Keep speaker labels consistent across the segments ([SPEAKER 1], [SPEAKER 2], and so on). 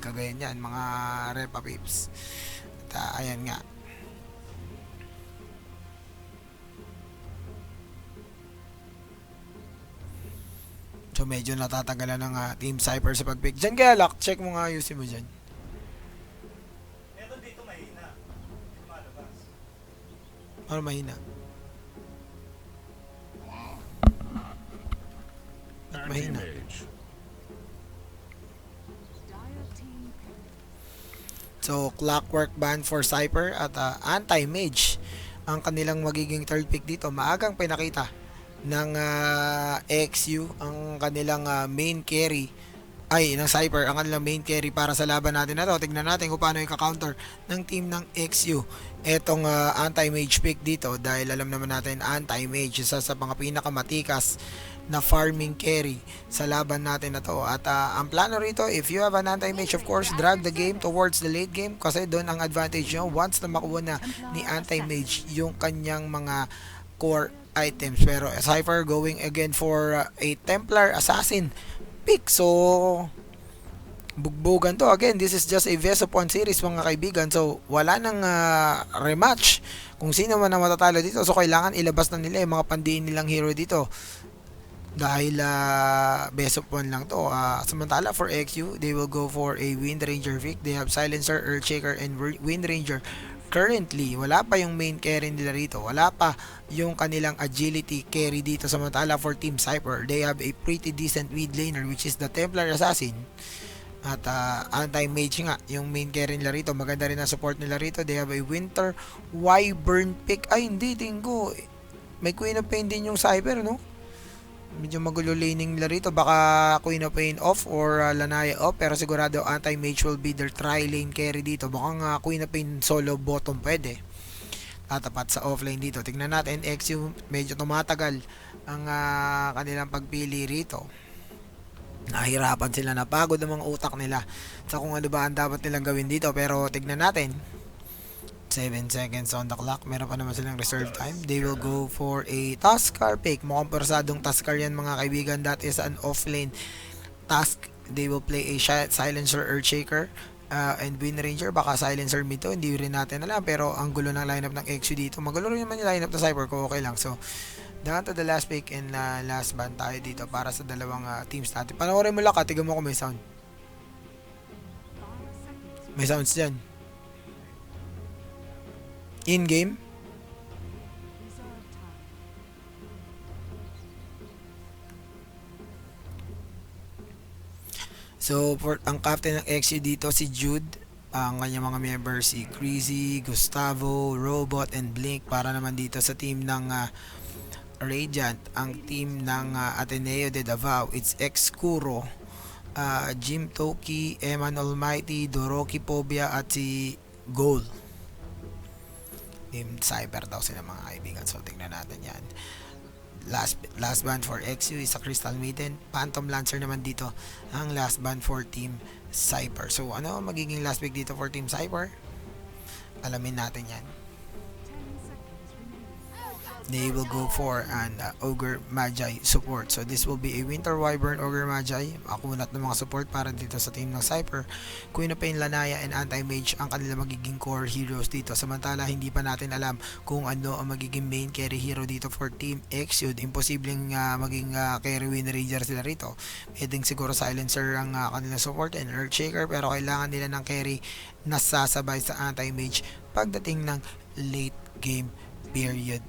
[SPEAKER 1] kagaya niyan mga Repa Pips. At ayan nga. So medyo natatagalan ng Team Cypher sa pag-pick. Diyan kaya lock, check mo nga ayusin mo dyan.
[SPEAKER 2] Meron dito mahina. Hindi malabas.
[SPEAKER 1] Ano mahina? Mahina. So, Clockwork ban for Cypher at Anti-Mage ang kanilang magiging third pick dito. Maagang pinakita ng XU ang kanilang main carry ng Cypher, ang kanilang main carry para sa laban natin na to. Tignan natin kung paano i-counter ng team ng XU etong anti-mage pick dito, dahil alam naman natin anti-mage isa sa mga pinakamatikas na farming carry sa laban natin na to. At ang plano rito, if you have an anti-mage, of course, drag the game towards the late game kasi doon ang advantage nyo once na makuha na ni anti-mage yung kanyang mga core items. Pero Cypher going again for a Templar Assassin pick. So, bugbugan to. Again, this is just a best of 1 series mga kaibigan. So, wala nang rematch kung sino man ang matatalo dito. So, kailangan ilabas na nila yung mga pandiin nilang hero dito. Dahil best of 1 lang to. Samantala for XU, they will go for a Wind Ranger pick. They have Silencer, Earthshaker, and Wind Ranger. Currently, wala pa yung main carry nila rito. Wala pa yung kanilang agility carry dito. Samantala for Team Cypher, they have a pretty decent mid laner which is the Templar Assassin. At anti-mage nga yung main carry nila rito. Maganda rin ang support nila rito. They have a Winter Wyvern pick. Ay hindi, tingko. May Queen of Pain din yung Cypher, no? Medyo magulo laning nila rito. Baka Queen of Pain off or Lanaya off. Pero sigurado anti-mage will be their tri-lane carry dito. Baka nga Queen of Pain solo bottom pwede. Tatapat sa offlane dito. Tingnan natin. XU medyo tumatagal ang kanilang pagpili rito. Nahirapan sila, napagod ang mga utak nila sa kung ano ba ang dapat nilang gawin dito. Pero tignan natin, 7 seconds on the clock, meron pa naman silang reserve time. They will go for a Tuskar pick. Mukhang persadong Tuskar yan mga kaibigan. That is an offlane task. They will play a Silencer, Earthshaker, and Wind Ranger. Baka Silencer mid to, hindi rin natin alam. Pero ang gulo ng lineup ng XU dito. Magulo rin naman yung lineup ng Cypher ko, okay lang. So down to the last pick and last ban tayo dito para sa dalawang teams natin. Panoorin mo lang, tignan mo kung may sound. May sounds dyan. In-game. So, for ang captain ng XU dito, si Jude. Ang kanyang mga members, si Greasy, Gustavo, Robot, and Blink. Para naman dito sa team ng Radiant, ang team ng Ateneo de Davao, it's Excuro, Jim Toki, Eman Almighty, Doroki Pobia, at si Goal. Team Cyber daw sila mga kaibigan. So tingnan natin yan. Last band for XU is a Crystal Maiden. Phantom Lancer naman dito ang last band for Team Cyber. So ano magiging last pick dito for Team Cyber? Alamin natin yan. They will go for an Ogre Magi support. So this will be a Winter Wyvern Ogre Magi. Akunat ng mga support para dito sa team ng Cypher. Queen of Pain, Lanaya, and Anti-Mage ang kanila magiging core heroes dito. Samantala, hindi pa natin alam kung ano ang magiging main carry hero dito for Team XU. Imposibleng maging carry Wind Ranger sila rito. Pwedeng siguro Silencer ang kanilang support and Earthshaker, pero kailangan nila ng carry na sasabay sa Anti-Mage pagdating ng late game period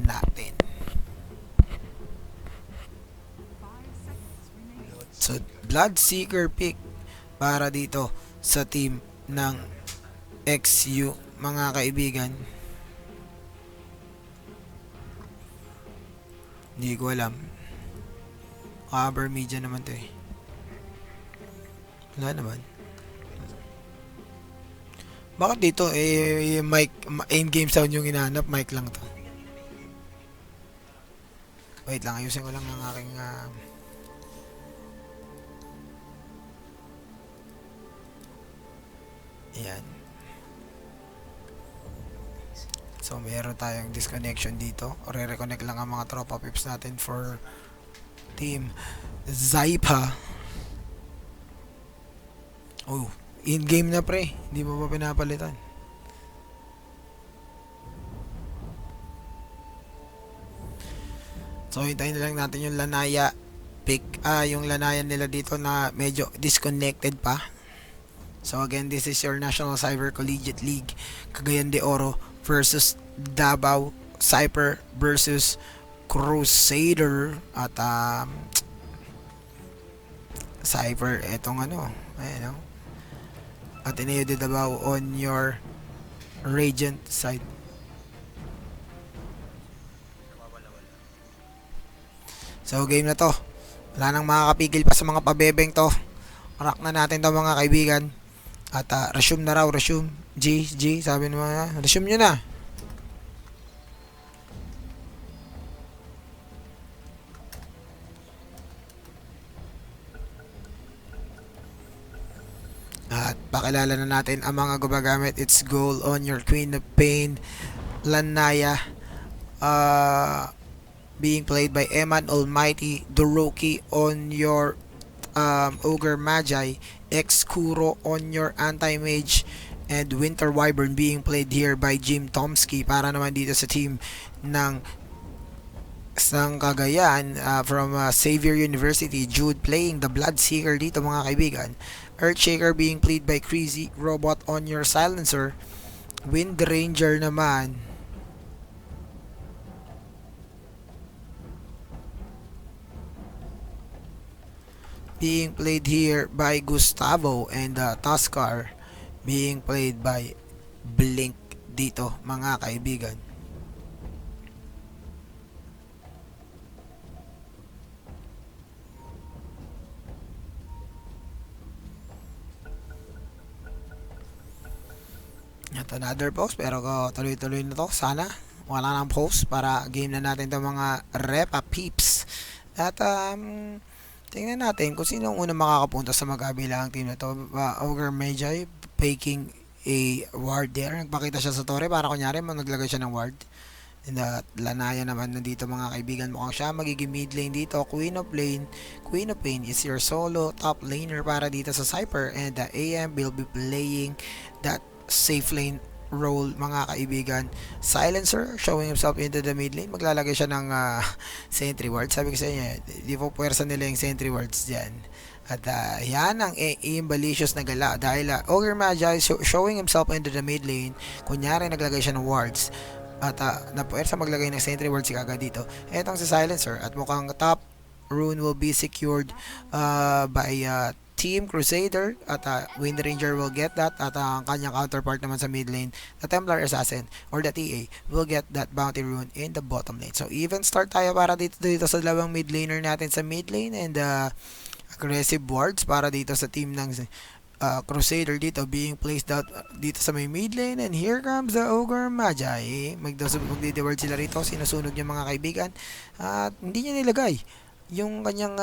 [SPEAKER 1] natin. So, Bloodseeker pick para dito sa team ng XU mga kaibigan. Hindi ko alam. Cover media naman to eh. Wala naman. Bakit dito mic, in-game sound yung hinahanap, mic lang to. Wait lang, ayusin ko lang ang aking ayan. So, meron tayong disconnection dito. O re-reconnect lang ang mga tropa pips natin for Team Zypa. Oh, in-game na pre. Hindi mo pa pinapalitan. So, hintayin na lang natin yung Lanaya pick. Yung Lanaya nila dito na medyo disconnected pa. So, again, this is your National Cyber Collegiate League. Cagayan de Oro versus Davao. Cyper versus Crusader. At, Cyber, etong ano. Ayan, no? Ateneo de Davao on your Radiant side. So, game na to. Wala nang makakapigil pa sa mga pabebeng to. Rock na natin to mga kaibigan. At resume na raw, resume. G, sabi naman na. Resume nyo na. At pakilala na natin ang mga gumagamit. It's goal on your Queen of Pain, Lanaya. Being played by Eman Almighty, Doroki on your Ogre Magi, X-Kuro on your Anti-Mage, and Winter Wyvern being played here by Jim Tomsky para naman dito sa team ng Cagayan from Xavier University. Jude playing the Bloodseeker dito mga kaibigan. Earthshaker being played by Crazy Robot on your Silencer. Wind Ranger naman being played here by Gustavo, and Tuskar being played by Blink dito mga kaibigan. At another post, pero tuloy-tuloy na to. Sana wala nang post para game na natin to mga Repa Peeps. At tingnan natin kung sino ang unang makakapunta sa magkabilang team na to. Ogre Magi faking a ward there. Nagpakita siya sa torre para kunyari naglagay siya ng ward. And Lanaya naman nandito mga kaibigan. Mukhang siya magiging mid lane dito. Queen of Pain is your solo top laner para dito sa Cyper. And the AM will be playing that safe lane role mga kaibigan. Silencer showing himself into the mid lane. Maglalagay siya ng sentry ward. Sabi ko sa inyo, di po puwersa nila yung sentry wards dyan. At yan ang imbalicious na gala dahil Ogre Magi showing himself into the mid lane. Kunyari naglagay siya ng wards at napuwersa maglagay ng sentry wards si kagad dito. Etong si Silencer at mukhang top rune will be secured by Team Crusader at Wind Ranger will get that at ang kanyang counterpart naman sa mid lane, the Templar Assassin or the TA will get that bounty rune in the bottom lane. So even start tayo para dito sa dalawang mid laner natin sa mid lane, and aggressive wards para dito sa team ng Crusader dito being placed out dito sa may mid lane, and here comes the Ogre Magi. Magdi-ward sila rito, sinusunog yung mga kaibigan at hindi niya nilagay yung kanyang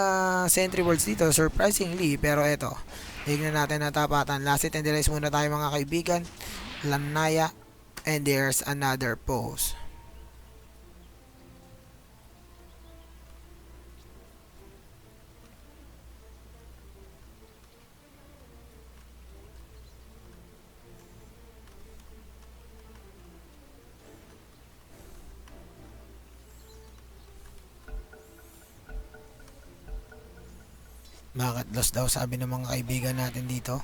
[SPEAKER 1] sentry wards dito surprisingly, pero eto tignan natin na tapatan. Last hit and delay muna tayo mga kaibigan. Lanaya, and there's another pose. Makatlos daw sabi ng mga kaibigan natin dito.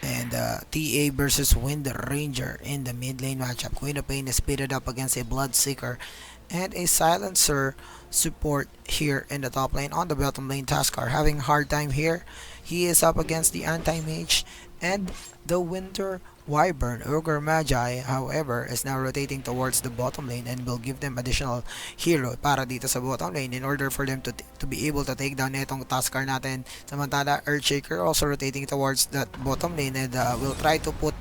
[SPEAKER 1] And TA versus Wind Ranger in the mid lane matchup. Queen of Pain is pitted up against a Bloodseeker and a Silencer support here in the top lane. On the bottom lane, Tuskar having a hard time here. He is up against the Anti-Mage and the Winter Wyvern. Ogre Magi, however, is now rotating towards the bottom lane and will give them additional hero para dito sa bottom lane in order for them to be able to take down itong Tuskar natin. Samantala, Earthshaker also rotating towards that bottom lane and will try to put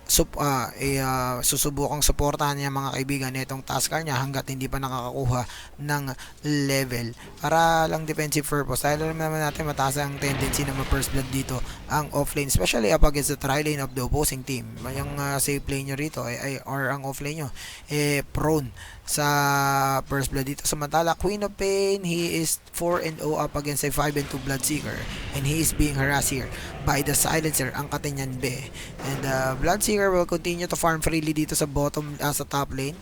[SPEAKER 1] susubukang suportahan niya mga kaibigan itong tasker niya hanggat hindi pa nakakakuha ng level para lang defensive purpose. Dahil alam naman natin mataas ang tendency na ma-first blood dito ang offlane, especially up against the tri-lane of the opposing team. Yung safe lane nyo rito or ang offlane nyo prone sa first blood dito. Samantala Queen of Pain, he is 4-0 up against a 5-2 Bloodseeker, and he is being harassed here by the Silencer, ang Katanyan Be. And Bloodseeker will continue to farm freely dito sa bottom, sa top lane.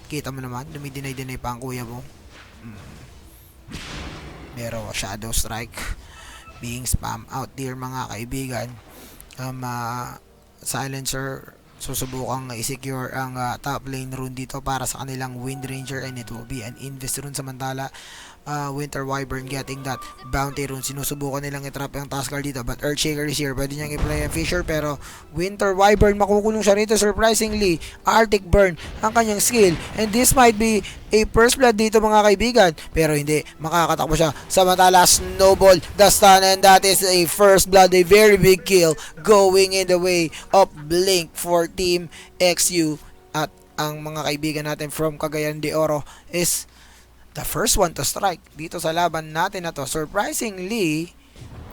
[SPEAKER 1] Kita mo naman, dumidinay-dinay pa ang kuya mo. Pero Shadow Strike being spam out there mga kaibigan. Silencer susubukang i-secure ang top lane rune dito para sa kanilang Wind Ranger, and it will be an invest rune. Samantala Winter Wyvern getting that bounty rune. Sinusubukan nilang i-trap ang Taskar dito, but Earthshaker is here. Pwede niyang i-play ang Fisher, pero Winter Wyvern makukulong siya rito. Surprisingly, Arctic Burn ang kanyang skill, and this might be a first blood dito mga kaibigan, pero hindi, makakatakbo siya. Samantala Snowball the stun, and that is a first blood, a very big kill going in the way of Blink for Team XU. At ang mga kaibigan natin from Cagayan de Oro is the first one to strike dito sa laban natin na to. Surprisingly,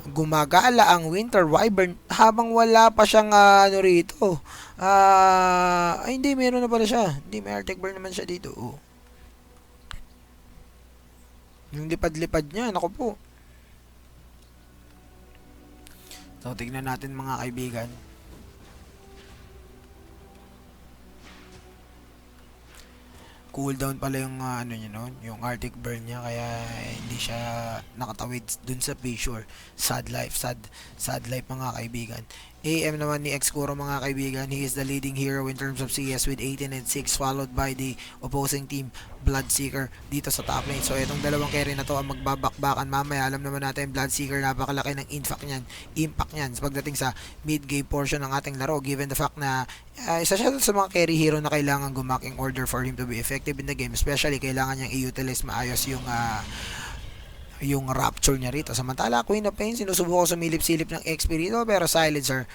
[SPEAKER 1] gumagala ang Winter Wyvern habang wala pa siyang rito. Hindi, meron na pala siya. Hindi, may Arctic Burn naman siya dito. Yung lipad-lipad niya, naku po. So, tignan natin mga kaibigan. Cooldown pala yung niya noon, yung Arctic Burn niya, kaya hindi siya nakatawid dun sa Fissure. Sad life mga kaibigan. AM naman ni Xkuro mga kaibigan, he is the leading hero in terms of CS with 18 and 6, followed by the opposing team Bloodseeker dito sa top lane. So itong dalawang carry na to ang magbabakbakan mamaya. Alam naman natin Bloodseeker, napakalaki ng impact niyan sa pagdating sa mid game portion ng ating laro, given the fact na isa siya sa mga carry hero na kailangan gumak in order for him to be effective in the game. Especially kailangan niyang i-utilize maayos yung rapture niya rito. Samantala Queen of Pain, sinusubukan sumilip-silip ng XP rito, pero Silencer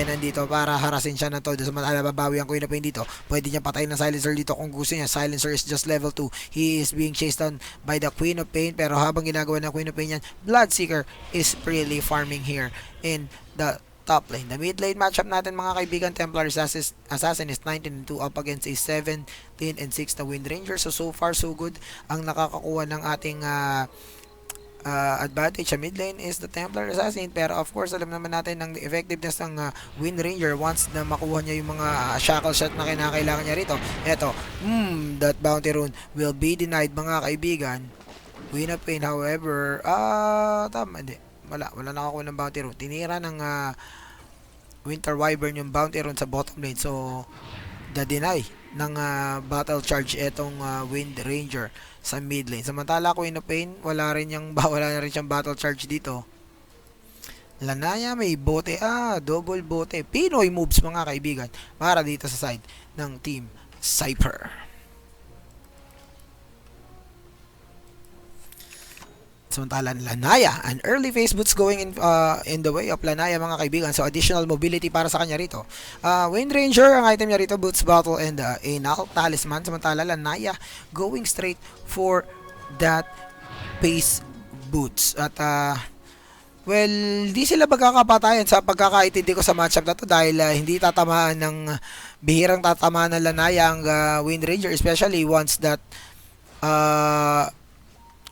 [SPEAKER 1] nandito para harasin siya ng todo. Samantala babawi ang Queen of Pain dito, pwede niya patayin ng Silencer dito kung gusto niya. Silencer is just level 2, he is being chased down by the Queen of Pain, pero habang ginagawa ng Queen of Pain yan, Bloodseeker is really farming here in the top lane. The mid lane matchup natin mga kaibigan, Templar Assassin is 19-2 up against a 17-6 na Wind Ranger. So far so good. Ang nakakakuha ng ating advantage sa mid lane is the Templar Assassin, pero of course alam naman natin ng effectiveness ng Wind Ranger once na makuha niya yung mga shackle shot na kinakailangan niya rito. Eto, that bounty rune will be denied mga kaibigan. Queen of Pain however, hindi, wala nakakuha ng bounty rune. Tinira ng Winter Wyvern yung bounty rune sa bottom lane, so the deny ng battle charge etong Wind Ranger sa mid lane. Samantala Queen of Pain, wala na rin siyang battle charge dito. Lanaya may bote, double bote, Pinoy moves mga kaibigan para dito sa side ng Team Cypher. Samantala Lanaya, an early phase boots going in the way of Lanaya mga kaibigan, so additional mobility para sa kanya rito. Wind Ranger, ang item niya rito, Boots Battle and Anal Talisman. Samantala Lanaya going straight for that phase boots. At well, di sila magkakapatayan sa pagkakaintindi ko sa matchup na to, dahil hindi tatamaan ng bihirang tatamaan ng Lanaya ang Wind Ranger, especially once that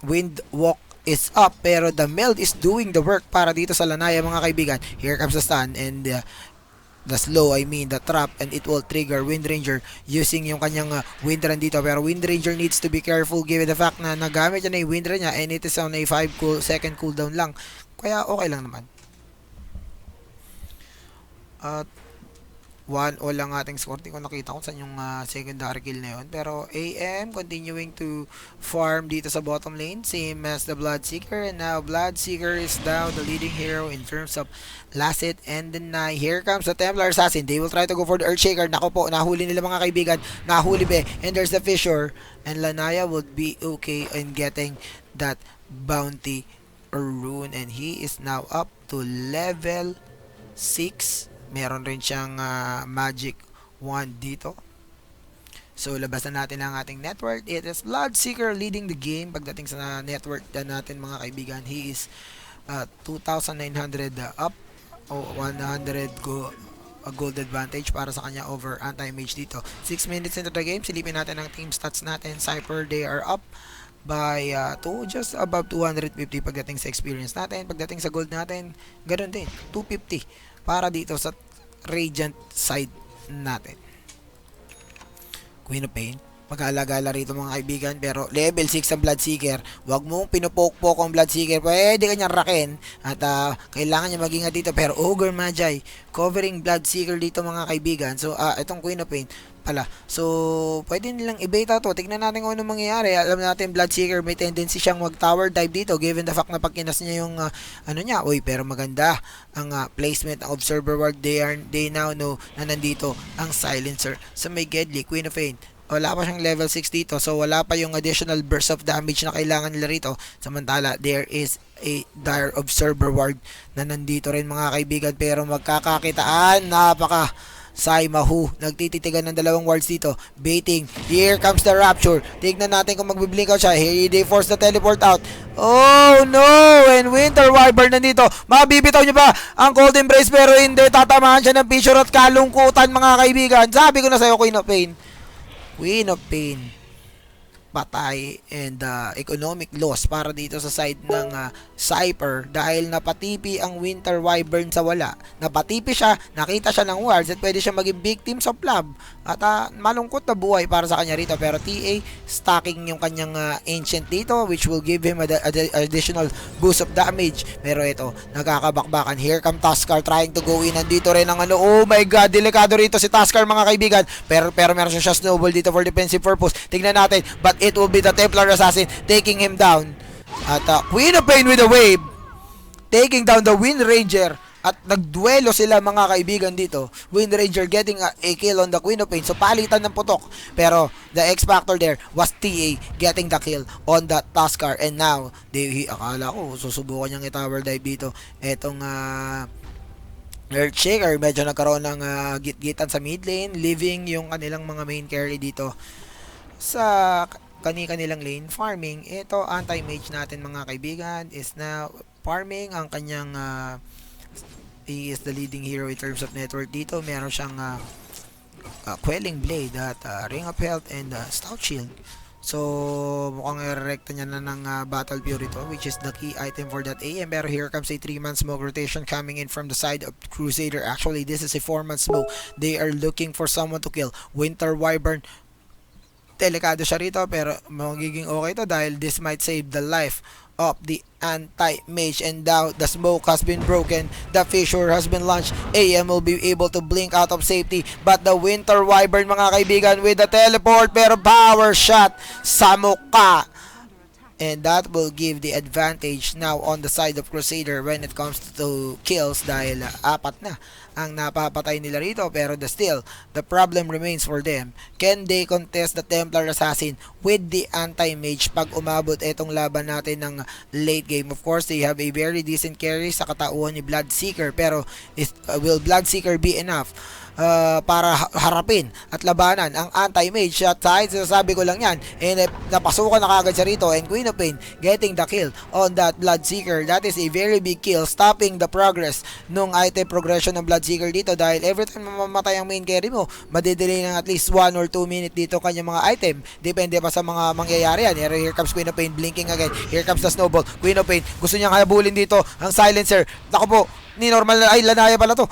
[SPEAKER 1] Wind Walk is up, pero the meld is doing the work para dito sa Lanaya mga kaibigan. Here comes the stun and the slow, the trap, and it will trigger Wind Ranger using yung kanyang Wind Run dito, pero Wind Ranger needs to be careful given the fact na nagamit niya na yung Wind Run niya and it is on a 5-second cooldown lang, kaya okay lang naman. At 1-0 lang ating score. Hindi ko nakita kung saan yung secondary kill na yun. Pero AM continuing to farm dito sa bottom lane, same as the Bloodseeker. And now Bloodseeker is now the leading hero in terms of last hit and deny. Here comes the Templar Assassin. They will try to go for the Earthshaker. Nako po, nahuli nila mga kaibigan. Nahuli be. And there's the Fissure. And Lanaya would be okay in getting that bounty rune. And he is now up to level 6 Meron rin siyang magic wand dito. So, labasan natin ang ating network. It is Bloodseeker leading the game. Pagdating sa network natin mga kaibigan, he is 2,900 up o 100 gold advantage para sa kanya over anti-mage dito. 6 minutes into the game, silipin natin ang team stats natin. Cypher, they are up by just above 250 pagdating sa experience natin. Pagdating sa gold natin, ganoon din, 250 para dito sa Radiant side natin. Queen of Pain, mag-alagala rito mga kaibigan, pero level 6 ang Bloodseeker. Huwag mong pinupok-pok ang Bloodseeker, pwede kanyang rakin at kailangan niya mag-ingat dito. Pero Ogre Magi covering Bloodseeker dito mga kaibigan. So itong Queen of Pain pala, so pwede nilang i-beta to. Tignan natin kung ano mangyayari. Alam natin Bloodseeker may tendency siyang mag-tower dive dito given the fact na pag kinas niya yung ano niya. Uy, pero maganda ang placement ng Observer Ward. They now know na nandito ang Silencer sa may Gedli. Queen of Pain, wala pa siyang level 6 dito, so wala pa yung additional burst of damage na kailangan nila rito. Samantala, there is a Dire Observer Ward na nandito rin mga kaibigan, pero magkakakitaan. Napaka Mahu, nagtititigan ng dalawang wards dito, baiting. Here comes the Rapture. Tignan natin kung magbiblink out siya. Here they force the teleport out. Oh no, and Winter Wyvern nandito. Mabibitaw niyo ba ang Cold Embrace, pero hindi, tatamaan siya ng Fissure at kalungkutan mga kaibigan. Sabi ko na sa'yo, Queen of Pain, Queen of Pain, patay, and economic loss para dito sa side ng Cypher dahil napatipi ang Winter Wyvern sa wala. Napatipi siya, nakita siya ng wards at pwede siya maging victims of love at malungkot na buhay para sa kanya rito. Pero TA stacking yung kanyang ancient dito, which will give him additional boost of damage. Pero ito, nagkakabakbakan. Here come Tuskar trying to go in. Nandito rin ang ano, oh my god, delikado rito si Tuskar mga kaibigan. Pero meron siya snowball dito for defensive purpose. Tignan natin, but it will be the Templar Assassin taking him down. At Queen of Pain with a wave, taking down the Wind Ranger. At nagduelo sila mga kaibigan dito. Wind Ranger getting a kill on the Queen of Pain. So palitan ng putok. Pero the X factor there was TA getting the kill on the Tuskar. And now, akala ko susubukan niyang i-tower dive dito. Etong Earthshaker, medyo nagkaroon ng git-gitan sa mid lane, leaving yung kanilang mga main carry dito sa kanilang lane farming. Ito anti-mage natin mga kaibigan is now farming ang kanyang he is the leading hero in terms of network dito. Meron siyang Quelling Blade at Ring of Health and Stout Shield. So mukhang i-recta niya na ng Battle Fury to, which is the key item for that AM. Pero here comes a 3-man smoke rotation coming in from the side of Crusader. Actually, this is a 4-man smoke. They are looking for someone to kill. Winter Wyvern, delikado siya rito, pero magiging okay to dahil this might save the life of the anti-mage. And now the smoke has been broken, the fissure has been launched. AM will be able to blink out of safety, but the Winter Wyvern mga kaibigan with the teleport, pero power shot sa mukha. And that will give the advantage now on the side of Crusader when it comes to kills dahil apat na ang napapatay nila rito. Pero the problem remains for them. Can they contest the Templar Assassin with the anti-mage pag umabot itong laban natin ng late game? Of course, they have a very decent carry sa katauhan ni Bloodseeker, pero will Bloodseeker be enough para harapin at labanan ang anti-mage? At sabi ko lang yan, and napasukan na kagad siya rito, and Queen of Pain getting the kill on that Bloodseeker. That is a very big kill, stopping the progress nung item progression ng Bloodseeker dito dahil every time mamamatay ang main carry mo, madedelay ng at least 1 or 2 minutes dito kanyang mga item, depende pa sa mga mangyayari yan. Here comes Queen of Pain blinking again. Here comes the snowball. Queen of Pain gusto niyang habulin dito ang Silencer. Naku po, ni normal na, ay lanaya pala to.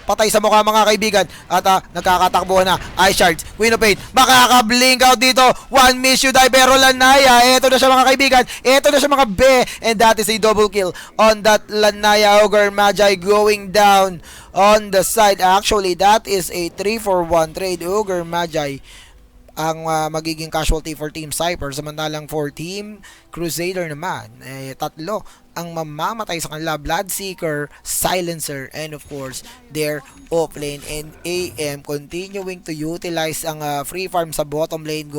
[SPEAKER 1] Patay sa mukha mga kaibigan. At nagkakatakbuhan na Ice Shards. Queen of Pain makaka-blink out dito. One miss you die, pero lanaya. Eto na siya mga kaibigan. Eto na siya mga be. And that is a double kill on that lanaya. Ogre Magi going down on the side. Actually, that is a 3-for-1 trade. Ogre Magi ang magiging casualty for Team Cypher, samantalang for Team Crusader naman, tatlo ang mamamatay sa kanila: Bloodseeker, Silencer, and of course their offlane. And AM continuing to utilize ang free farm sa bottom lane,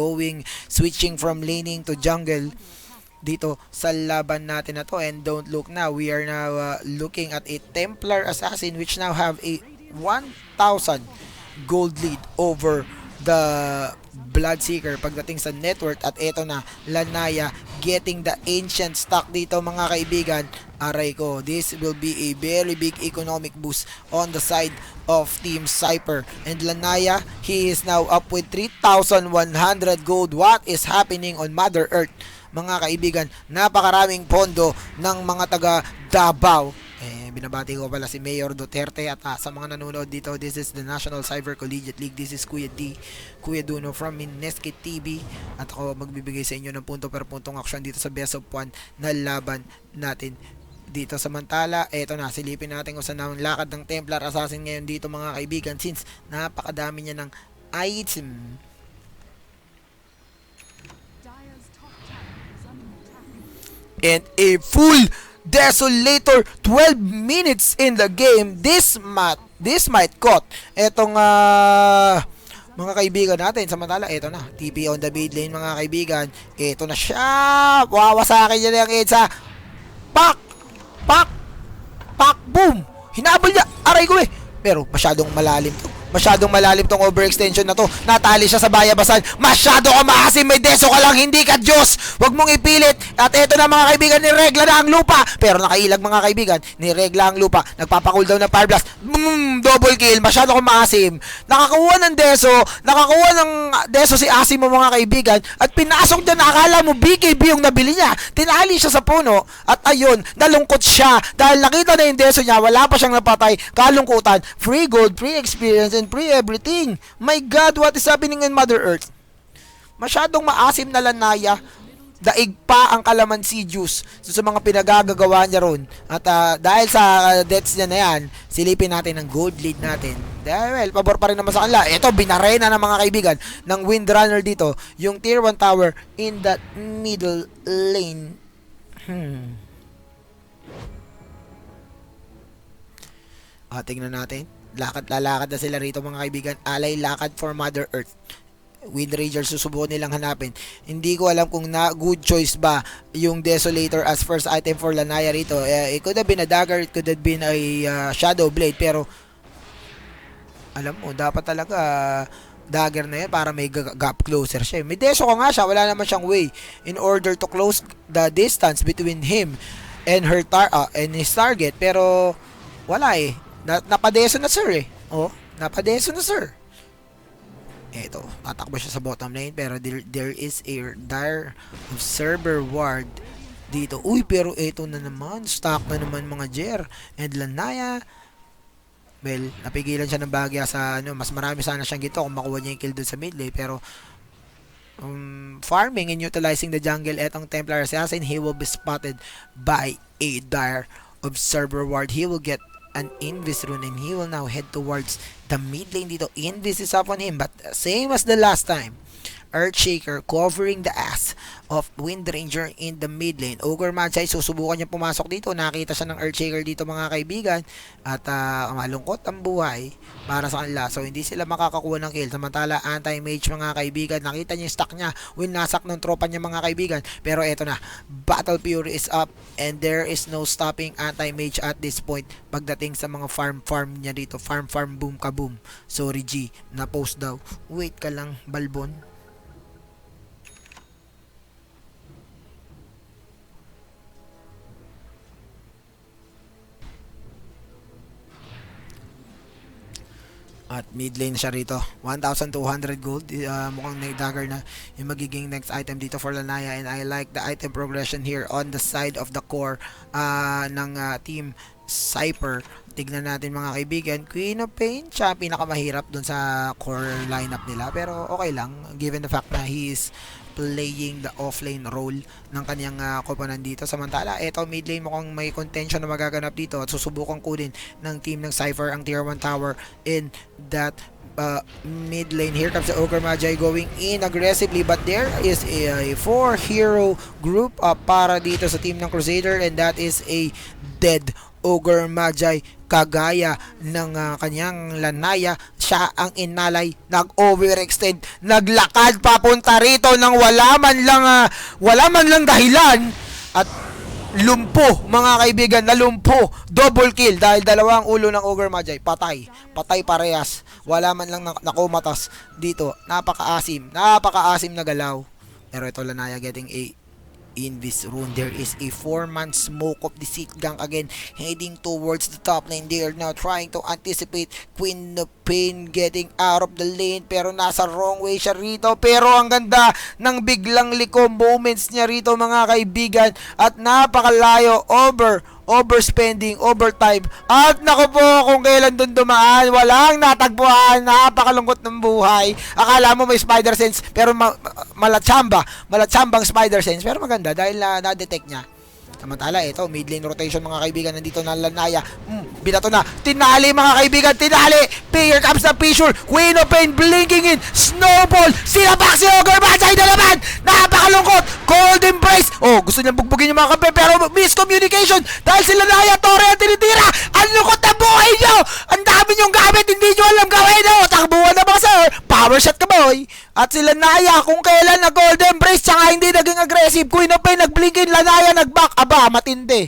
[SPEAKER 1] switching from laning to jungle dito sa laban natin na to. And don't look now, we are now looking at a Templar Assassin which now have a 1,000 gold lead over the Bloodseeker pagdating sa net worth. At eto na, Lanaya getting the ancient stock dito mga kaibigan. Aray ko, this will be a very big economic boost on the side of Team Cypher. And Lanaya, he is now up with 3,100 gold. What is happening on Mother Earth? Mga kaibigan, napakaraming pondo ng mga taga Davao. Binabati ko pala si Mayor Duterte at sa mga nanonood dito, this is the National Cyber Collegiate League. This is Kuya Duno from Minesket TV, at ako magbibigay sa inyo ng punto per puntong aksyon dito sa best of 1 na laban natin dito. Samantala, eto na, silipin natin kung saan ang lakad ng Templar Assassin ngayon dito mga kaibigan, since napakadami niya ng item. And a full Desolator, 12 minutes in the game. This might cut etong mga kaibigan natin. Samantala, eto na, TP on the mid lane mga kaibigan. Eto na siya. Wawasakin niya na yung EDSA. Pak! Pak! Pak! Boom! Hinabol niya. Aray ko eh. Pero masyadong malalim to. Masyadong malalim tong overextension na to. Natali siya sa bayabasan. Masyado ka maasim. May deso ka lang. Hindi ka Diyos. Huwag mong ipilit. At eto na mga kaibigan, niregla na ang lupa. Pero nakailag mga kaibigan. Niregla ang lupa. Nagpapacooldown ng fire blast. Double kill. Masyado ka maasim. Nakakuha ng deso. Nakakuha ng deso si Asim mo mga kaibigan. At pinasok niya na akala mo BKB yung nabili niya. Tinali siya sa puno. At ayun, nalungkot siya. Dahil nakita na yung deso niya. Wala pa siyang napatay. Kalungkutan. Free gold, free experience, and free everything. My God, what is happening in Mother Earth? Masyadong maasim na Lanaya. Daig pa ang Calamansi juice sa mga pinagagagawa niya ron. At dahil sa deaths niya na yan, silipin natin ang gold lead natin. Dahil, pabor pa rin naman sa kanila. Ito, binarena ng mga kaibigan ng Windrunner dito. Yung tier 1 tower in that middle lane. Tingnan natin. Lalakad na sila rito mga kaibigan. Alay lakad for Mother Earth. Windranger susubukan nilang hanapin. Hindi ko alam kung good choice ba yung Desolator as first item for Lanaya rito. It could have been a dagger, it could have been a shadow blade, pero alam mo, dapat talaga dagger na yan para may gap closer siya. May deso ko nga siya, wala naman siyang way in order to close the distance between him and his target, pero wala eh. Napadeso na sir eh. Napadeso na sir. Eto, tatakbo siya sa bottom lane, pero there is a dire observer ward dito. Uy, pero eto na naman, stock na naman mga Jer. And Lanaya, well, napigilan siya ng bagya sa mas marami sana siyang gito kung makuha niya yung kill doon sa mid lane, pero farming and utilizing the jungle, etong Templar Assassin, he will be spotted by a dire observer ward. He will get an Invis rune and he will now head towards the mid lane dito. Invis is up on him, but same as the last time, Earthshaker covering the ass of Windranger in the mid lane. Ogre Magi, susubukan niya pumasok dito. Nakita siya ng Earthshaker dito mga kaibigan, at malungkot ang buhay para sa kanila. So hindi sila makakakuha ng kill. Samantala, anti-mage mga kaibigan, nakita niya yung stack niya, winasak ng tropa niya mga kaibigan. Pero eto na, Battle Fury is up and there is no stopping anti-mage at this point pagdating sa mga farm niya dito. Farm boom kaboom. Sorry G, na post daw. Wait ka lang, Balbon. At mid lane siya rito. 1,200 gold. Mukhang nag-dagger na yung magiging next item dito for Lanaya. And I like the item progression here on the side of the core ng Team Cypher. Tignan natin mga kaibigan. Queen of Pain, siya pinakamahirap dun sa core lineup nila. Pero okay lang, given the fact na he is playing the offlane role ng kanyang koponan dito. Samantala, eto mid lane mukhang may contention na magaganap dito at susubukan kunin ng team ng Cypher ang tier 1 tower in that mid lane. Here comes the Ogre Magi going in aggressively, but there is a 4 hero group para dito sa team ng Crusader, and that is a dead Ogre Magi kagaya ng kanyang Lanaya. Siya ang inalay, nag-overextend, naglakad papunta rito ng wala man lang dahilan, at lumpo, mga kaibigan, nalumpo. Double kill dahil dalawang ulo ng Ogre Magi. Patay. Patay parehas. Wala man lang nakumatas dito. Napakaasim. Napakaasim na galaw. Pero ito Lanaya getting a in this room. There is a 4-man smoke of the Seat Gang again heading towards the top lane. They are now trying to anticipate Queen of Pain getting out of the lane, pero nasa wrong way siya rito. Pero ang ganda ng biglang liko moments niya rito, mga kaibigan, at napakalayo. Overspending, overtime, at naku po, kung kailan dun dumaan, walang natagpuan. Napakalungkot ng buhay. Akala mo may spider sense, pero malatsambang spider sense, pero maganda dahil na-detect niya. Samantala, ito, mid lane rotation, mga kaibigan. Nandito na Lanaya. Binato na. Tinali, mga kaibigan. Tinali. Here comes the Fissure. Queen of Pain blinking in. Snowball. Sinapak si Ogre Magi na naman. Napakalungkot. Cold Embrace. Oh, gusto niya bugbugin yung mga kampe, pero miscommunication. Dahil si Lanaya, Torre ang tinitira. Ang lungkot na buhay nyo. Ang dami nyong gamit. Hindi nyo alam gawin. Oh, takbuhan na ba, sir? Power shot ka, boy. At si Lanaya, kung kailan na Cold Embrace, tsaka hindi naging aggressive. Queen of Pain nagblinkin. Lanaya nagback. Aba, matindi.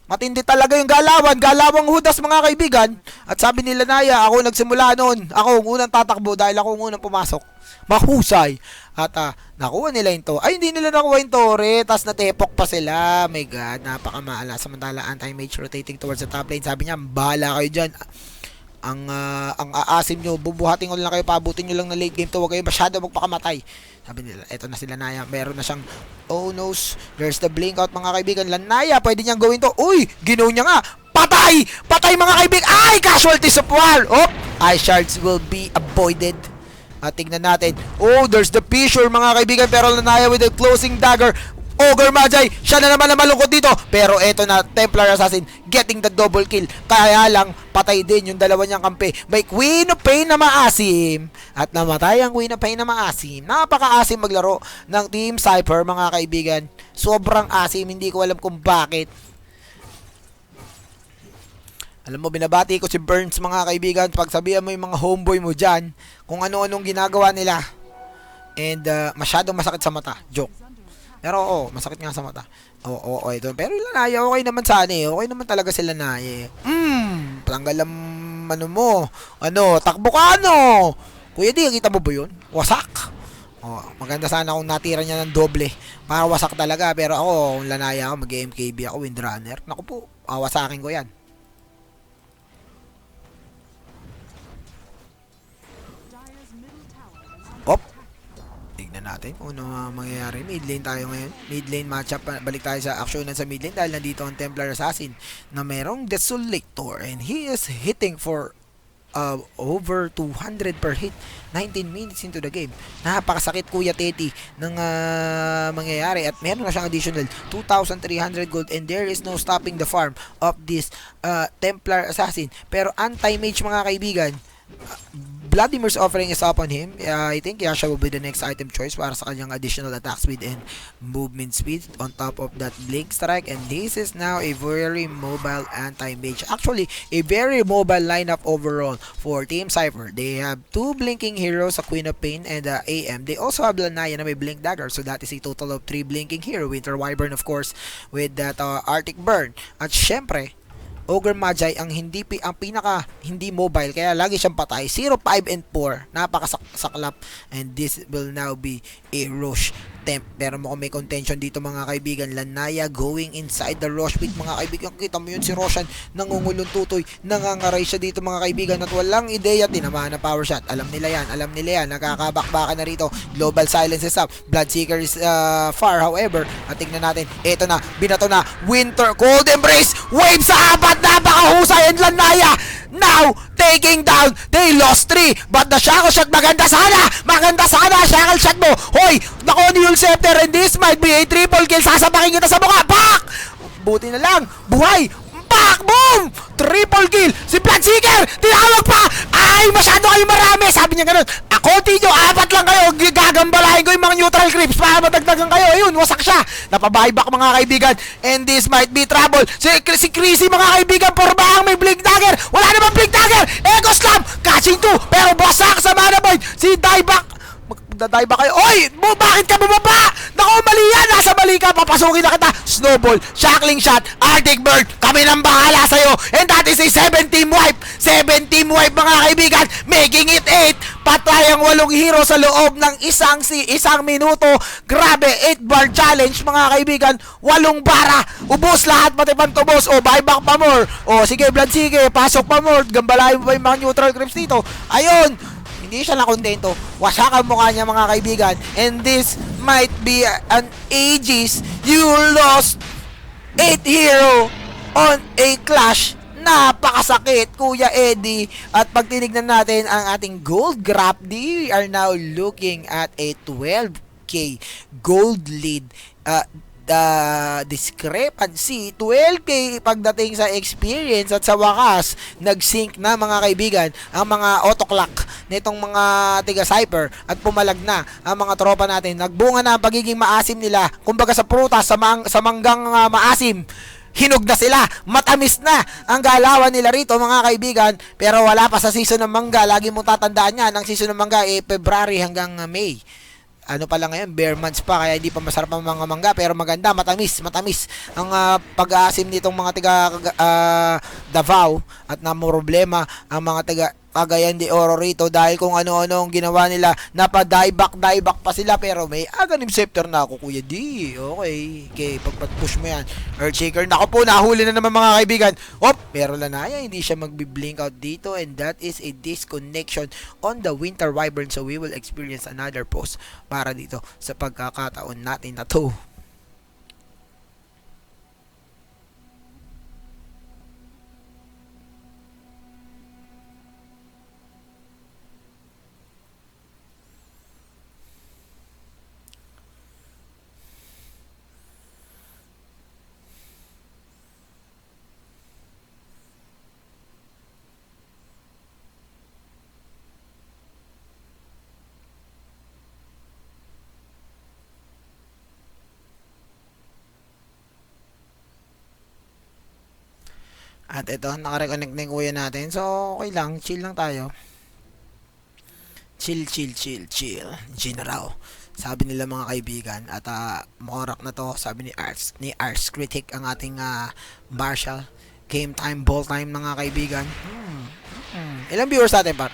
[SPEAKER 1] Matindi talaga yung galawan. Galawang hudas, mga kaibigan. At sabi ni Lanaya, ako nagsimula noon. Ako ang unang tatakbo dahil ako ang unang pumasok. Mahusay. At nakuha nila yung to. Ay, hindi nila nakuha yung Torre. Tapos natepok pa sila. My God, napakamaala. Samantala, anti-mage rotating towards the top lane. Sabi niya, bahala kayo dyan. Ang aasim nyo, bubuhatin ko lang kayo, pabutin nyo lang na late game to, huwag kayo masyado magpakamatay. Sabi nila, eto na si Lanaya, meron na siyang, oh noes, there's the blink out, mga kaibigan. Lanaya, pwede niyang gawin to. Uy, ginaw niya nga, patay, patay, mga kaibigan. Ay, casualties of war. Oh, eye shards will be avoided. At tignan natin, oh, there's the Fissure, mga kaibigan, pero Lanaya with the closing dagger. Ogre Magi, siya na naman na malungkot dito. Pero eto na, Templar Assassin getting the double kill. Kaya lang, patay din yung dalawa niyang kampe. May Queen of Pain na maasim. At namatay ang Queen of Pain na maasim. Napaka-asim maglaro ng Team Cypher, mga kaibigan. Sobrang asim, hindi ko alam kung bakit. Alam mo, binabati ko si Burns, mga kaibigan. Pagsabihan mo yung mga homeboy mo dyan, kung ano-anong ginagawa nila. And masyadong masakit sa mata. Joke. Pero oo, masakit nga sa mata. Oo, ito. Pero Lanaya, okay naman sana eh. Okay naman talaga sila Lanaya eh. Tanggal ang ano mo. Ano, takbo ka ano. Kuya di, kita mo ba yun? Wasak. Oh, maganda sana kung natira niya ng doble. Para wasak talaga. Pero ako, kung Lanaya ako, mag-MKB ako, Windrunner. Naku po, wasakin ko yan. Op. Tignan natin kung ano mangyayari. Mid lane tayo ngayon. Mid lane matchup. Balik tayo sa actionan sa mid lane dahil nandito ang Templar Assassin na merong Desolator and he is hitting for over 200 per hit. 19 minutes into the game. Napakasakit, Kuya Teti, ng mangyayari at meron na siyang additional 2,300 gold and there is no stopping the farm of this Templar Assassin. Pero anti-mage, mga kaibigan, Vladimir's offering is up on him. I think Yasha will be the next item choice para sa kanyang additional attack speed and movement speed on top of that blink strike. And this is now a very mobile anti-mage. Actually, a very mobile lineup overall for Team Cypher. They have two blinking heroes, a Queen of Pain and AM. They also have Lanaya na may blink dagger. So that is a total of 3 blinking hero. Winter Wyvern, of course, with that Arctic Burn. At syempre, Ogre Magi ang pinaka hindi mobile, kaya lagi siyang patay. 0, 5, and 4. Napakasaklap. And this will now be a Roche temp. Pero mukhang may contention dito, mga kaibigan. Lanaya going inside the Roche pit, mga kaibigan. Kita mo yun, si Roshan nangungulong tutoy. Nangangaray siya dito, mga kaibigan. At walang ideya. Tinamaan na power shot. Alam nila yan. Nakakabakbaka na rito. Global silence is up. Bloodseeker is far, however. At tingnan natin. Ito na. Binato na. Winter. Cold Embrace. Wave sa apat. Napakahusay. And Lanaya now taking down. They lost 3. But the shackle shot, maganda sana. Shackle shot mo. Hoy, nako ni Scepter, and this might be a triple kill. Sasabakin kita sa mukha. Pak! Buti na lang. Buhay. Pak! Boom! Triple kill. Si Bloodseeker, tinawag pa. Ay, masyado kayo marami. Sabi niya ganun. Ako, Tito, 4 lang kayo. Gagambalahin ko yung mga neutral creeps para matagdagan kayo. Ayun, wasak siya. Napabuyback, mga kaibigan. And this might be trouble. Si Chrissy, mga kaibigan, purbahang may blink dagger. Wala namang blink dagger. Echo Slam. Catching 2. Pero basak sa mana point. Si Dieback. magdadive ba kayo? Oy! Bakit ka bumaba? Naku, mali yan! Nasa mali ka! Papasukin na kita! Snowball, shackling shot, Arctic Bird! Kami nang bahala sa'yo! And that is a 7-team wipe! 7-team wipe mga kaibigan! Making it 8! Patay ang 8 hero sa loob ng isang minuto! Grabe! 8-bar challenge mga kaibigan! 8 bara! Ubos lahat pati pantubos! O, buyback pa more! O, sige, Blood, sige! Pasok pa more! Gambalayin mo pa yung mga neutral creeps dito! Ayun! Hindi siya nakontento. Wasak ang mukha niya mga kaibigan. And this might be an ages. You lost 8 hero on a clash. Napakasakit, Kuya Eddie. At pag tinignan natin ang ating gold graph, we are now looking at a 12k gold lead. The discrepancy 12k pagdating sa experience at sa wakas nag-sync na mga kaibigan ang mga autoclock nitong mga tiga Cypher at pumalag na ang mga tropa natin. Nagbunga na ang pagiging maasim nila, kumbaga sa prutas, sa manggang maasim. Hinog na sila, matamis na ang galawan nila rito mga kaibigan, pero wala pa sa season ng mangga. Lagi mong tatandaan yan, ang season ng mangga February hanggang May. Ano pa lang ngayon, bare months pa, kaya hindi pa masarap ang mga mangga, pero maganda, matamis ang pag-aasim nitong mga tiga Davao at namoroblema ang mga tiga Cagayan de Oro rito dahil kung ano-ano ang ginawa nila, napa-dieback pa sila, pero may Aghanim Scepter na ako, Kuya D. Okay, pagpat-push mo yan. Earthshaker, naku po, nahuli na naman mga kaibigan. Pero Lanaya, hindi siya magbi-blink out dito, and that is a disconnection on the Winter Wyvern, so we will experience another pause para dito sa pagkakataon natin na to. At ito, nakareconnect na yung kuya natin. So, okay lang. Chill lang tayo. Chill. Gina raw. Sabi nila mga kaibigan. At mukhang na to. Sabi ni Ars Critic ang ating Marshall. Game time, ball time mga kaibigan. Ilang viewers natin par?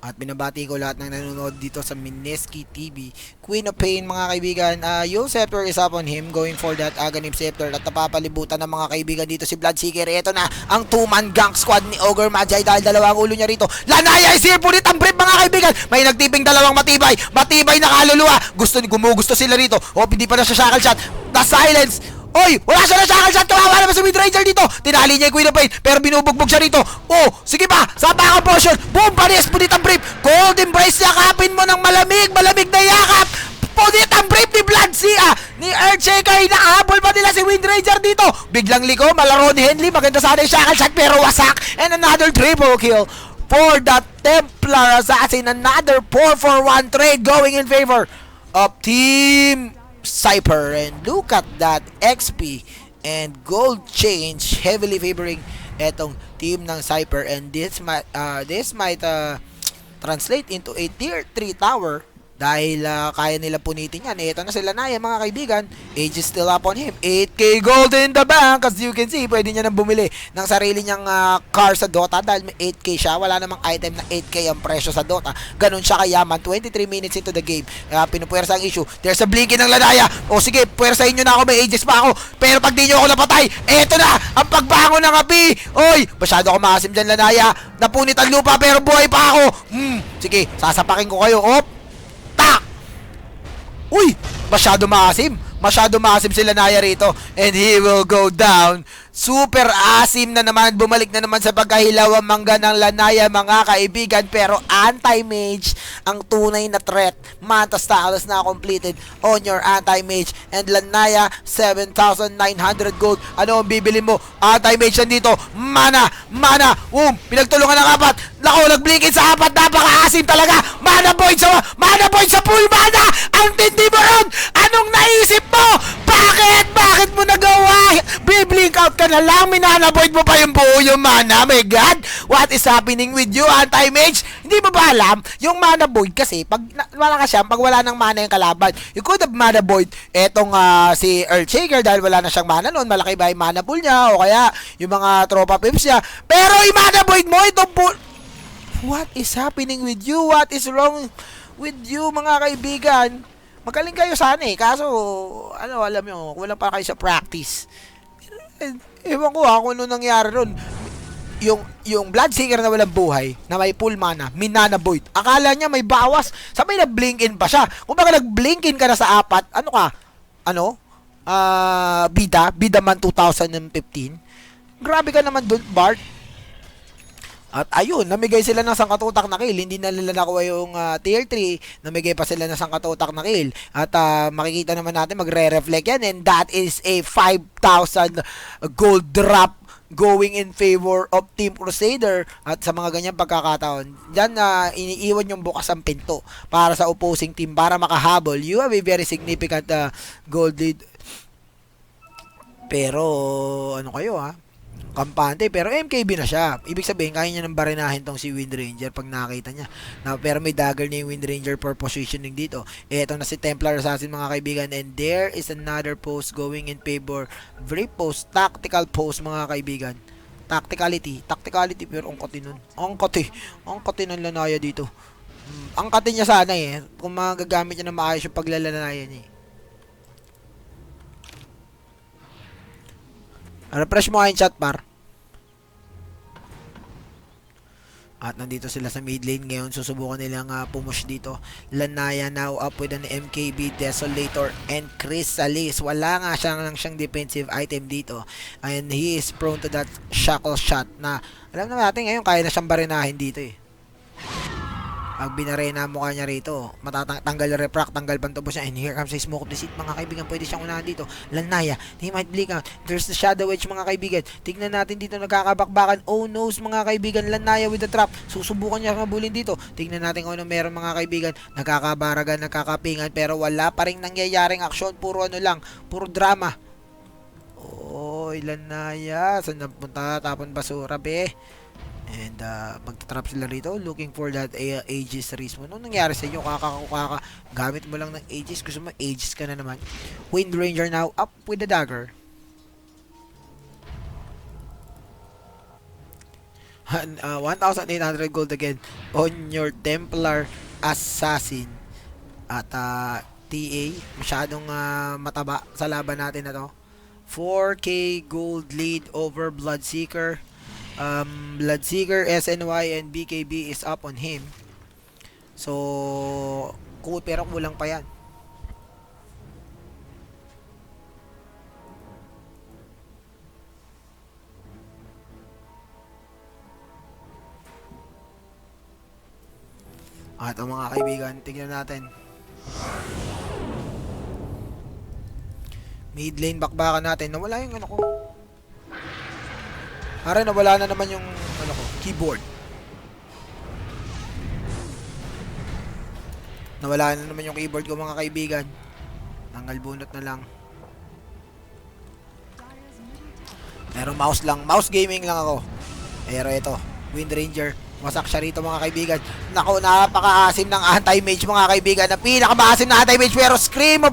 [SPEAKER 1] At binabati ko lahat ng nanonood dito sa Mineski TV. Queen of Pain mga kaibigan. Yung Scepter is up on him, going for that Aghanim Scepter. At napapalibutan ng mga kaibigan dito si Bloodseeker. Ito na ang 2-man gank squad ni Ogre Magi dahil dalawang ulo niya rito. Lanaya is here, punit ang brief mga kaibigan. May nagtiping dalawang matibay na kaluluwa. Gumugusto sila rito. Hindi pa na siya shackle shot. The silence. Oy, wala siya na shackle shot. Kawawa naman sa mid-ranger dito. Tinali niya yung Queen of Pain, pero binubugbog siya rito. Sige pa, sa back portion. Boom, pares, punit ang brief. Cold embrace, yakapin mo ng malamig na yakap. Punit ang brief ni Bloodseeker. Ni Earthshaker, inahabol pa nila si Windranger dito. Biglang liko, malaro ni Henley. Maganda sana yung shackle shot, pero wasak. And another triple kill for the Templar Assassin. Another 4-for-1 trade going in favor of Team Cypher. And look at that XP and gold change heavily favoring etong team ng Cypher, and this might translate into a tier 3 tower dahil kaya nila punitin yan. Ito na sila na yan mga kaibigan. Age is still up on him. 8k gold in the bank. As you can see, pwede niya nang bumili ng sarili niyang car sa Dota dahil may 8k siya. Wala namang item na 8k ang presyo sa Dota. Ganun siya kayaman. 23 minutes into the game. Pinupuwersa ang issue. There's a blinking ng Lanaya. Sige, puwersahin nyo na ako. May ages pa ako. Pero pag di nyo ako napatay, eto na ang pagbango ng api. Masyado ako maasim dyan, Lanaya. Napunit ang lupa pero buhay pa ako. Sige, sasapakin ko kayo. Masyado maasim si Lanaya rito, and he will go down. Super asim na naman, bumalik na naman sa pagkahilaw ang mangga ng Lanaya mga kaibigan, pero anti-mage ang tunay na threat. Mantas Talos na completed on your anti-mage, and Lanaya 7,900 gold. Ano ang bibili mo? Anti-mage nandito, mana, pinagtulungan ng apat. Nag-blinkin sa apat, napaka-asim talaga. Mana point sa full mana. Ang tindi mo ron. Anong naisip mo? Bakit mo nagawa? Blink out ka na lang, minanaboid mo pa yung buo yung mana. My God, what is happening with you, anti-mage? Hindi mo ba alam? Yung mana void kasi, pag wala ka siya, pag wala ng mana yung kalaban, you could have mana void etong si Earthshaker dahil wala na siyang mana noon, malaki ba yung mana pool niya, o kaya yung mga tropa pimps niya. Pero yung mana void mo, itong what is happening with you? What is wrong with you, mga kaibigan? Magaling kayo sana eh, kaso, ano, alam nyo, wala pa kayo sa practice. Ewan ko kung ano nangyari ron. Yung Bloodseeker na walang buhay, na may full mana, minana void. Akala niya may bawas, sabay nag-blink-in pa siya. Kung baka nag-blink-in ka na sa 4, ano ka? Ano? Bida man 2015. Grabe ka naman dun, Bart. At ayun, namigay sila ng sangkatutak na kill. Hindi na nila nakuha yung tier 3. Namigay pa sila ng sangkatutak na kill. At makikita naman natin, magre-reflect yan. And that is a 5,000 gold drop going in favor of Team Crusader. At sa mga ganyang pagkakataon, dyan iniiwan yung bukas ang pinto para sa opposing team para makahabol. You have a very significant gold lead. Pero, ano kayo kampante, pero MKB na siya. Ibig sabihin, kaya niya nang barinahin tong si Wind Ranger pag nakita niya. Pero may dagger na yung Wind Ranger for positioning dito. Eto na si Templar Assassin, mga kaibigan. And there is another post going in favor. Very post, tactical post, mga kaibigan. Tacticality, pero ang kati nun. Ang kati ng Lanaya dito. Ang kati niya sana kung magagamit niya na maayos yung paglalanayan niya. Refresh mo nga yung chat, par. At nandito sila sa mid lane ngayon. Susubukan nilang pumush dito. Lanaya now up with an MKB, Desolator, and Chrysalis. Wala nga siyang defensive item dito. And he is prone to that shackle shot na alam naman natin ngayon kaya na siyang barinahin dito Pag binarena mo kanya rito, matatanggal refract, tanggal pantubos niya, and here comes a smoke of deceit, mga kaibigan. Pwede siyang unahan dito. Lanaya, he might blink out. There's the shadow edge, mga kaibigan. Tignan natin dito, nagkakabakbakan. Oh no, mga kaibigan, Lanaya with the trap. Susubukan niya kabulin dito. Tignan natin kung ano meron, mga kaibigan. Nagkakabaragan, nagkakapingan, pero wala pa rin nangyayaring aksyon. Puro puro drama. Oh, Lanaya, saan napunta? Tapon basura, be. And magtatrap sila rito looking for that Aegis Rismo. Anong nangyari sa inyo? Gamit mo lang ng Aegis. Gusto mo Aegis ka na naman. Wind Ranger now up with the dagger. 1,800 gold again on your Templar Assassin. At TA, masyadong mataba sa laban natin na to. 4k gold lead over Bloodseeker. Bloodseeker, SNY, and BKB is up on him. So, pero kulang pa yan. At mga kaibigan, tignan natin. Mid lane bakbakan natin. Nawala yung ko. Para nawala na naman yung keyboard. Nawala na naman yung keyboard ko, mga kaibigan. Tanggal bunot na lang. Pero mouse lang. Mouse gaming lang ako. Pero ito, Wind Ranger. Wasak siya rito, mga kaibigan. Naku, napaka-asim ng anti-mage, mga kaibigan. Na pinaka-maasim na anti-mage. Pero scream of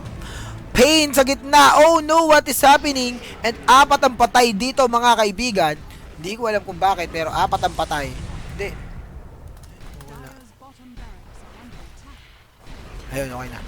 [SPEAKER 1] pain sa gitna. Oh no, what is happening? And 4 ang patay dito, mga kaibigan. Hindi ko alam kung bakit, pero 4 ang patay. Hindi. Ayun, okay na.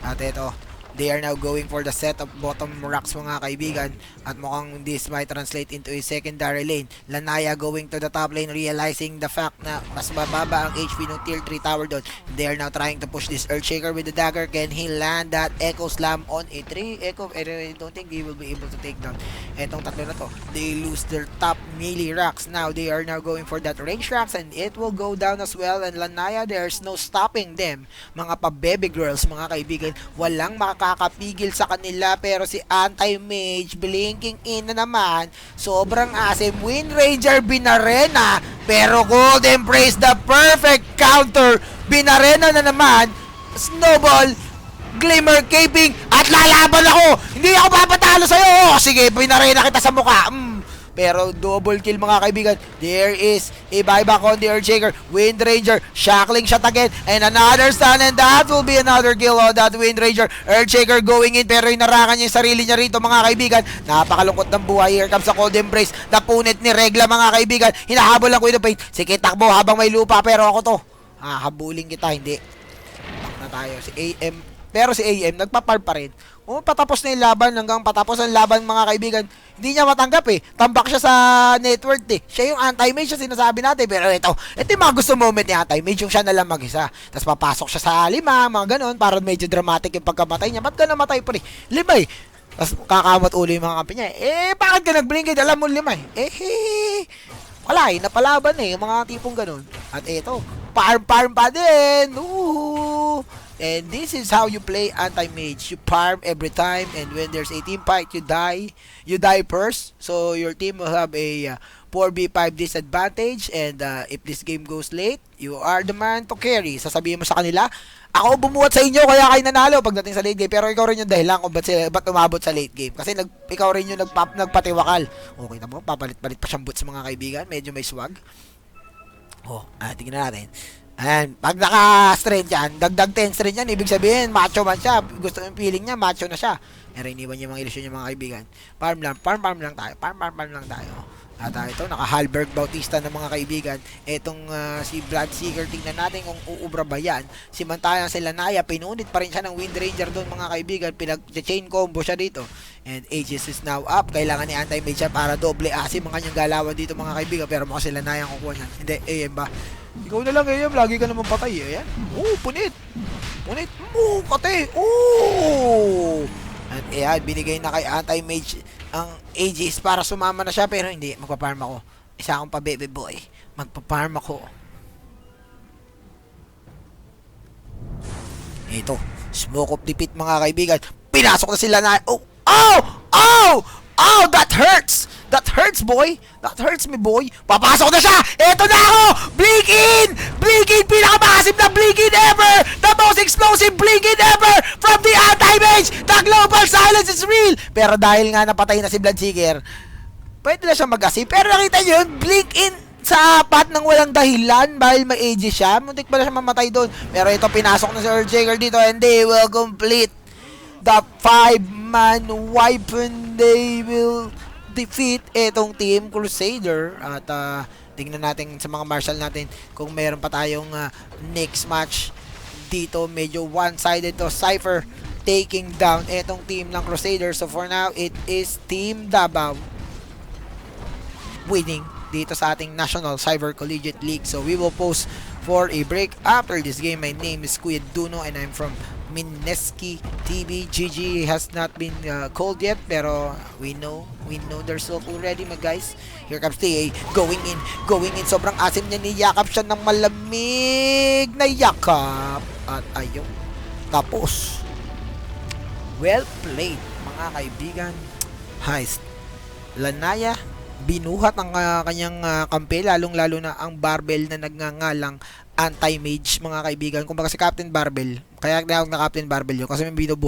[SPEAKER 1] At ito, they are now going for the set of bottom rocks, mga kaibigan. At mukhang this might translate into a secondary lane. Lanaya going to the top lane, realizing the fact na mas mababa ang HP ng tier 3 tower doon. They are now trying to push this Earthshaker with the dagger. Can he land that Echo Slam on a 3? Echo, I don't think he will be able to take down etong tatlo na to. They lose their top melee rocks. Now, they are now going for that range rocks, and it will go down as well. And Lanaya, there's no stopping them. Mga pa-baby girls, mga kaibigan, walang makakapigil sa kanila. Pero si Anti-Mage, blinking in na naman. Sobrang asim. Wind Ranger, binarena. Pero Gold Embrace, the perfect counter. Binarena na naman. Snowball, Glimmer, Caping, at lalaban ako. Hindi ako papatay. manalo sa'yo. Oh, sige, pinarena kita sa mukha. Pero double kill mga kaibigan. There is a buyback on the Earthshaker. Wind Ranger, shackling shot again. And another stun, and that will be another kill on that Wind Ranger. Earthshaker going in, pero inarakan niya yung sarili niya rito mga kaibigan. Napakalungkot ng buhay. Here comes the Cold Embrace. Napunit ni Regla mga kaibigan. Hinahabol lang Queen of Pain. Sige, takbo habang may lupa, pero ako to. Habulin kita, hindi. Back na tayo. Si AM. Pero si AM, nagpa-farm pa rin. Patapos na yung laban, hanggang patapos ang laban mga kaibigan, hindi niya matanggap eh. Tambak siya sa network eh. Siya yung anti-mage siya sinasabi natin. Pero ito yung mga gusto moment ni anti-mage, yung siya na lang mag-isa. Tapos papasok siya sa 5, mga ganon, para medyo dramatic yung pagkamatay niya. Ba't ka namatay pre? 5 eh. Tapos kakamot ulo yung mga kampi niya. Bakit ka nag-blinkid? Alam mo 5 eh. Wala eh, napalaban eh, yung mga tipong ganon. At ito, farm pa din. Ooh. And this is how you play anti-mage. You farm every time, and when there's a team fight, you die. You die first, so your team will have a 4v5 disadvantage, and if this game goes late, you are the man to carry. Sasabihin mo sa kanila, ako bumuhat sa inyo kaya kayo nanalo pagdating sa late game, pero ikaw rin yung dahilan kung ba't umabot sa late game. Kasi ikaw rin yung nagpatiwakal. Okay na mo, papalit-palit pa siyang boots mga kaibigan, medyo may swag. Tingnan natin. Ayan, pag naka-strength yan, dagdag 10 strength yan, ibig sabihin, macho man siya. Gusto yung feeling niya, macho na siya. Pero iniwan niya mga ilusyon niya mga kaibigan. Farm lang tayo. At ito, naka-Halberg Bautista ng mga kaibigan. Itong si Bloodseeker, tingnan natin kung uubra ba yan. Simantalang si Lanaya, pinunit pa rin siya ng Wind Ranger doon mga kaibigan. Pinag-chain combo siya dito. And Aegis is now up. Kailangan ni anti-mage siya para doble asim ang kanyang galawan dito mga kaibigan. Pero mukhang si Lanaya ang kukuha niyan. Hindi, AM ba? Ikaw na lang AM, lagi ka naman patay. Ayan. Punit. Kate. At ayan, binigay na kay anti-mage ang Aegis para sumama na siya, pero hindi, magpa-farm ako. Isa akong pa-baby boy. Magpa-farm ako. Ito, smoke of defeat mga kaibigan. Pinasok na sila na. That hurts! That hurts, boy! That hurts me, boy! Papasok na siya! Eto na ako! Blink in! Pinakamassive na blink in ever! The most explosive blink in ever! From the anti-mage! The global silence is real! Pero dahil nga napatay na si Bloodseeker, pwede na siya mag-assist. Pero nakita nyo yun, blink in sa apat ng walang dahilan dahil may Aegis siya. Muntik pa na siya mamatay doon. Pero ito, pinasok na si Earthshaker dito, and they will complete the 5-man weapon. They will defeat itong Team Crusader. At tingnan natin sa mga marshal natin kung meron pa tayong next match dito. Medyo one-sided to. Cypher taking down itong team ng Crusader. So for now, it is Team Davao winning dito sa ating National Cyber Collegiate League. So we will pause for a break after this game. My name is Kuya Duno and I'm from Mineski TV. GG has not been called yet, pero we know their result already, my guys. Here comes TA, going in, sobrang asim niya, niyakap siya ng malamig na yakap, at ayun, tapos. Well played mga kaibigan. Heist Lanaya binuhat ang kanyang kampe, lalong-lalo na ang Barbell na nagngangalang anti-mage mga kaibigan. Kumbaga si Captain Barbell, kaya tinawag na Captain Barbell yun kasi may binubuhat